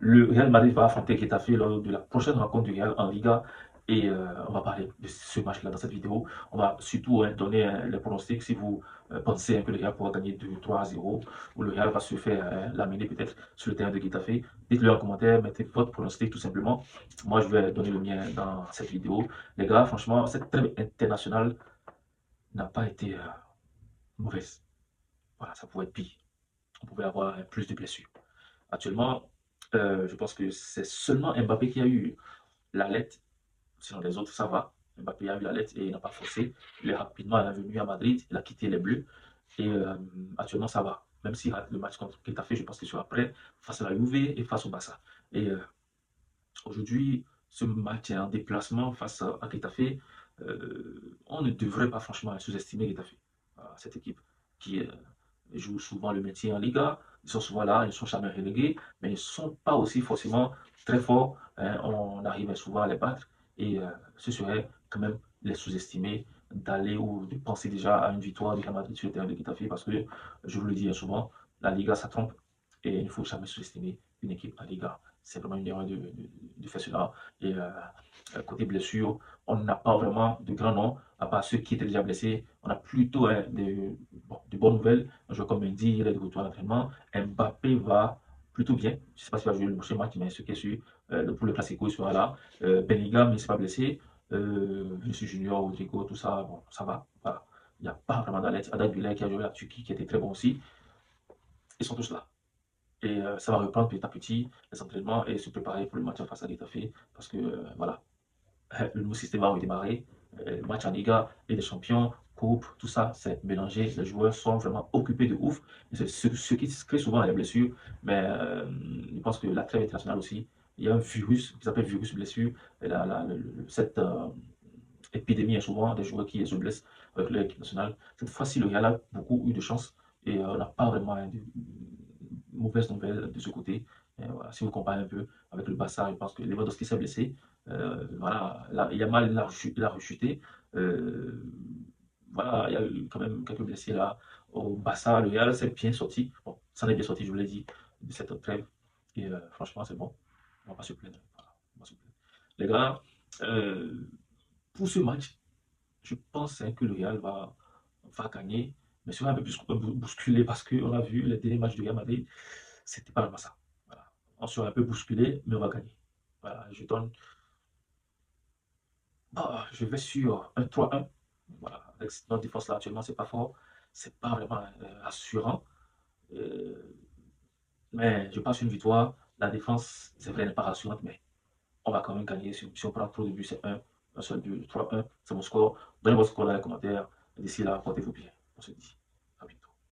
Le Real Madrid va affronter Getafe lors de la prochaine rencontre du Real en Liga. Et on va parler de ce match-là dans cette vidéo. On va surtout donner les pronostics si vous pensez que le Real pourra gagner 2-3-0 ou le Real va se faire l'amener peut-être sur le terrain de Getafe. Dites-le en commentaire, mettez votre pronostic tout simplement. Moi, je vais donner le mien dans cette vidéo. Les gars, franchement, cette trêve internationale n'a pas été mauvaise. Voilà, ça pouvait être pire. On pouvait avoir plus de blessures. Actuellement, je pense que c'est seulement Mbappé qui a eu la lettre. Sinon, les autres, ça va. Mbappé a eu la lettre et il n'a pas forcé. Il est rapidement venu à Madrid. Il a quitté les Bleus. Et actuellement, ça va. Même s'il rate le match contre Getafe, je pense qu'il sera prêt face à la Juve et face au Barça. Et aujourd'hui, ce match est en déplacement face à Getafe. On ne devrait pas franchement sous-estimer Getafe, cette équipe qui joue souvent le métier en Liga. Ils sont souvent là, ils ne sont jamais relégués, mais ils ne sont pas aussi forcément très forts. Hein. On arrive souvent à les battre et ce serait quand même les sous-estimer d'aller ou de penser déjà à une victoire du Real Madrid sur le terrain de Getafe parce que, je vous le dis souvent, la Liga ça trompe et il ne faut jamais sous-estimer une équipe en Liga. C'est vraiment une erreur de faire cela. Et côté blessure, on n'a pas vraiment de grands noms, à part ceux qui étaient déjà blessés. On a plutôt de bonnes nouvelles. Un joueur comme Mendy, il est de retour à l'entraînement. Mbappé va plutôt bien. Je ne sais pas s'il va jouer le prochain match, mais ce qui est sûr, pour le Classico, il sera là. Bellingham, il ne s'est pas blessé. Vinicius Junior, Rodrigo, tout ça, bon, ça va. Voilà. Il n'y a pas vraiment d'alerte. Adam Güler qui a joué la Turquie, qui était très bon aussi. Ils sont tous là. Et ça va reprendre petit à petit les entraînements et se préparer pour le match face à Getafe. Parce que, voilà, le nouveau système va redémarrer. Match en Liga, Ligue des Champions, Coupe, tout ça, c'est mélangé. Les joueurs sont vraiment occupés de ouf. C'est ce qui crée souvent les blessures. Mais je pense que la trêve internationale aussi, il y a un virus qui s'appelle virus blessure. Et cette épidémie est souvent des joueurs qui se blessent avec l'équipe nationale. Cette fois-ci, le Real a beaucoup eu de chance et on n'a pas vraiment de mauvaises nouvelles de ce côté. Voilà, si vous comparez un peu avec le Barça, je pense que Lewandowski s'est blessé. Voilà, là, il y a mal, il a rechuté. Euh, voilà, il y a eu quand même quelques blessés là. Au Barça, le Real s'est bien sorti. Bon, ça en est bien sorti, je vous l'ai dit, de cette trêve. Et franchement, c'est bon. On va pas se plaindre. Voilà, on va se plaindre. Les gars, euh, pour ce match, je pense que le Real va gagner, mais sera un peu plus bousculé parce qu'on a vu les derniers matchs du Real Madrid, c'était pas vraiment ça. Voilà. On sera un peu bousculé, mais on va gagner. Voilà, je vais sur un 3-1. Voilà, avec notre défense là actuellement, c'est pas fort, c'est pas vraiment assurant. Euh, mais je passe une victoire. La défense, c'est vrai, n'est pas rassurante, mais on va quand même gagner. Si on prend trop de buts, c'est un seul but, 3-1, c'est mon score. Donnez votre score dans les commentaires. D'ici là, portez-vous bien. On se dit.